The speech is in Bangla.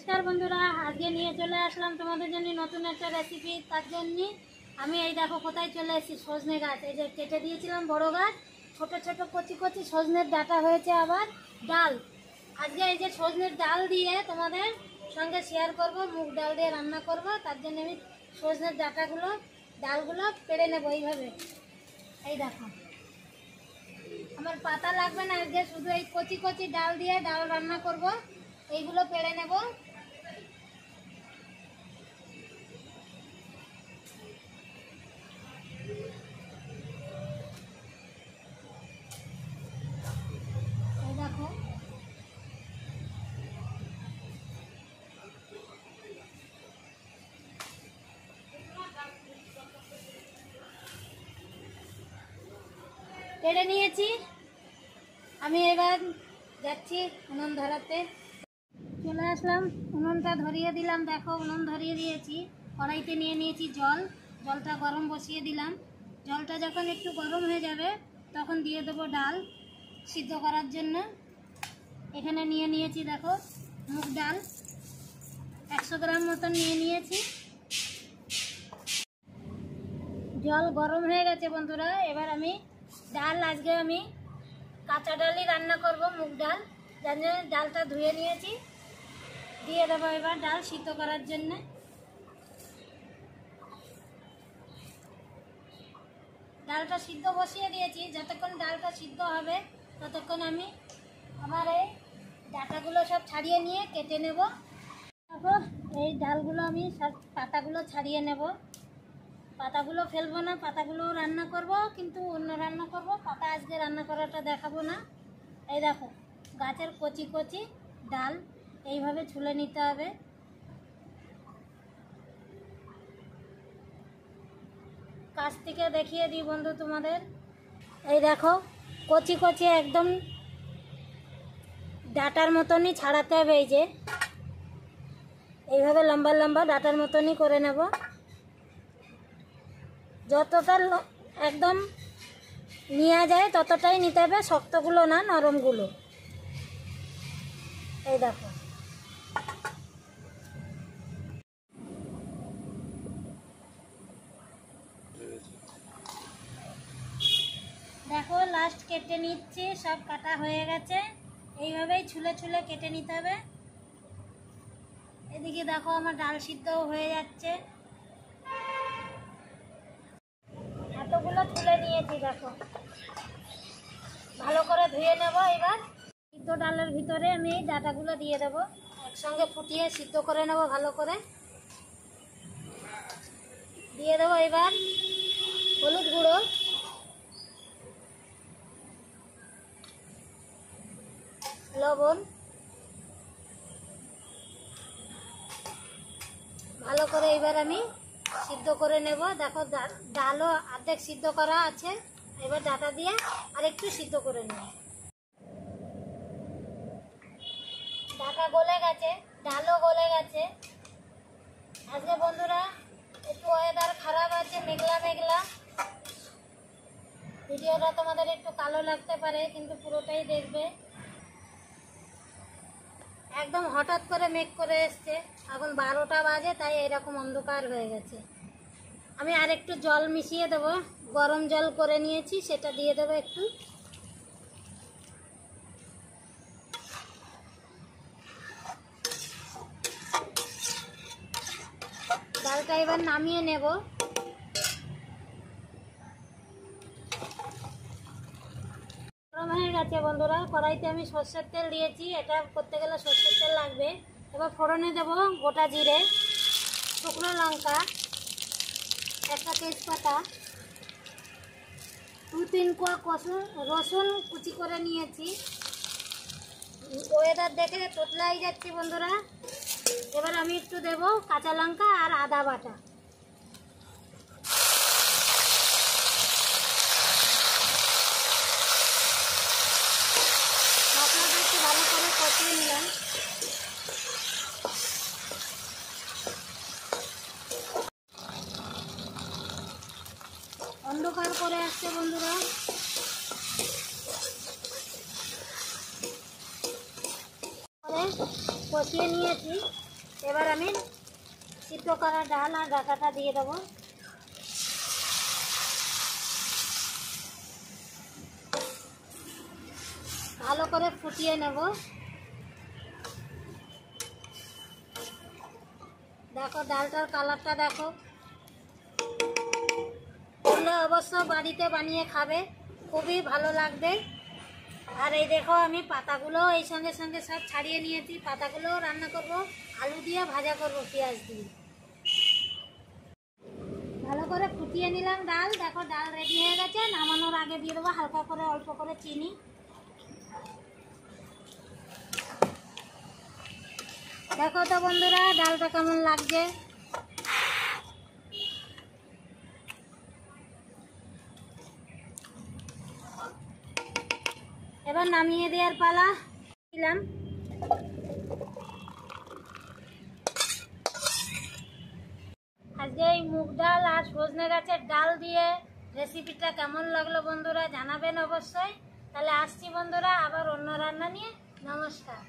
নমস্কার বন্ধুরা, আজকে নিয়ে চলে আসলাম তোমাদের জন্য নতুন একটা রেসিপি। তার জন্য আমি এই দেখো কোথায় চলে এসেছি, সজনে গাছ। এই যে কেটে দিয়েছিলাম বড় গাছ, ছোট ছোট কচি কচি সজনের ডাঁটা হয়েছে, আবার ডাল। আজকে এই যে সজনের ডাল দিয়ে তোমাদের সঙ্গে শেয়ার করব, মুগ ডাল দিয়ে রান্না করব। তার জন্য আমি সজনের ডালগুলো পেড়ে নেবো এইভাবে। এই দেখো, আমার পাতা লাগবে না, আজকে শুধু এই কচি কচি ডাল দিয়ে ডাল রান্না করব। এইগুলো পেড়ে নেব। এই দেখো, পেড়ে নিয়েছি। আমি এবার যাচ্ছি উনুন ধরাতে। চলে আসলাম, উনুনটা ধরিয়ে দিলাম। দেখো, উনুন ধরিয়ে দিয়েছি। কড়াইতে নিয়ে নিয়েছি জল, জলটা গরম বসিয়ে দিলাম। জলটা যখন একটু গরম হয়ে যাবে তখন দিয়ে দেবো ডাল সিদ্ধ করার জন্য। এখানে নিয়ে নিয়েছি দেখো মুগ ডাল, 100 গ্রাম মতন নিয়ে নিয়েছি। জল গরম হয়ে গেছে বন্ধুরা। এবার আমি আজকে আমি কাঁচা ডালই রান্না করব, মুগ ডাল। যার জন্য ডালটা ধুয়ে নিয়েছি, দিয়ে দেবো এবার ডাল সিদ্ধ করার জন্য। ডালটা সিদ্ধ বসিয়ে দিয়েছি। যতক্ষণ ডালটা সিদ্ধ হবে ততক্ষণ আমি আমার এই ডাঁটাগুলো সব ছাড়িয়ে নিয়ে কেটে নেব। দেখো, এই ডালগুলো আমি সব পাতাগুলো ছাড়িয়ে নেব। পাতাগুলো ফেলবো না, পাতাগুলো রান্না করব, কিন্তু অন্য রান্না করব। পাতা আজকে রান্না করাটা দেখাবো না। এই দেখো, গাছের কচি কচি ডাল এইভাবে ছুলে নিতে হবে। কাছ থেকে দেখিয়ে দিই বন্ধু তোমাদের। এই দেখো, কচি কচি একদম ডাঁটার মতনই ছাড়াতে হবে। এই যে এইভাবে লম্বা লম্বা ডাঁটার মতনই করে নেব। যতটা একদম নেওয়া যায় ততটাই নিতে হবে, শক্তগুলো না, নরমগুলো। এই দেখো, দেখো লাস্ট কেটে নিচ্ছি। সব কাটা হয়ে গেছে। এইভাবেই ছুলে ছুলে কেটে নিতে হবে। এদিকে দেখো আমার ডাল সিদ্ধও হয়ে যাচ্ছে। এতগুলো তুলে নিয়েছি। দেখো, ভালো করে ধুয়ে নেব। এবার সিদ্ধ ডালের ভিতরে আমি এই ডাঁটাগুলো দিয়ে দেবো, একসঙ্গে ফুটিয়ে সিদ্ধ করে নেব ভালো করে। দিয়ে দেবো এবার হলুদ গুঁড়ো, লবণ, ভালো করে এবার আমি সিদ্ধ করে নেব। দেখো ডালও অর্ধেক সিদ্ধ করা আছে। এবার ডাঁটা দিয়ে আর একটু সিদ্ধ করে নেব। ডাঁটা গলে গেছে, ডালও গলে গেছে। আজকে বন্ধুরা একটু ওয়েদার খারাপ আছে, মেঘলা মেঘলা। ভিডিওটা তোমাদের একটু কালো লাগতে পারে, কিন্তু পুরোটাই দেখবে। একদম হঠাৎ করে মেঘ করে এসছে। এখন 12টা বাজে, তাই এরকম অন্ধকার হয়ে গেছে। আমি আর একটু জল মিশিয়ে দেবো, গরম জল করে নিয়েছি, সেটা দিয়ে দেবো একটু। ডালটা এবার নামিয়ে নেব। গরম হয়ে গেছে বন্ধুরা। কড়াইতে আমি সর্ষের তেল দিয়েছি। এটা করতে গেলে সর্ষের তেল লাগবে। এবার ফোড়নে দেব গোটা জিরে, শুকনো লঙ্কা, একটা তেজপাতা, 2-3 কোয়া রসুন কুচি করে নিয়েছি। ওয়েদার দেখে তোতলাই যাচ্ছি বন্ধুরা। এবার আমি একটু দেব কাঁচা লঙ্কা আর আদা বাটা। মশলাটা একটু ভালো করে কষিয়ে নিলাম। অন্ধকার করে আসছে বন্ধুরা। কষিয়ে নিয়েছি। এবার আমি সিদ্ধ করা ডাল আর ডাঁটাটা দিয়ে দেবো। ভালো করে ফুটিয়ে নেব। দেখো ডালটার কালারটা দেখো। তোমরা অবশ্য বাড়িতে বানিয়ে খাবে, খুবই ভালো লাগবে। আর এই দেখো আমি পাতাগুলো এই সঙ্গে সঙ্গে সব ছাড়িয়ে নিয়েছি। পাতাগুলোও রান্না করব, আলু দিয়ে ভাজা করব পেঁয়াজ দিয়ে। ভালো করে ফুটিয়ে নিলাম ডাল। দেখো ডাল রেডি হয়ে গেছে। নামানোর আগে দিয়ে দেবো হালকা করে অল্প করে চিনি। দেখো তো বন্ধুরা ডালটা কেমন লাগছে। এবার নামিয়ে দেওয়ার পালা। দিলাম আজকে এই মুগ ডাল আর সজনে গাছের ডাল দিয়ে রেসিপিটা কেমন লাগলো বন্ধুরা জানাবেন অবশ্যই। তাহলে আসছি বন্ধুরা আবার অন্য রান্না নিয়ে। নমস্কার।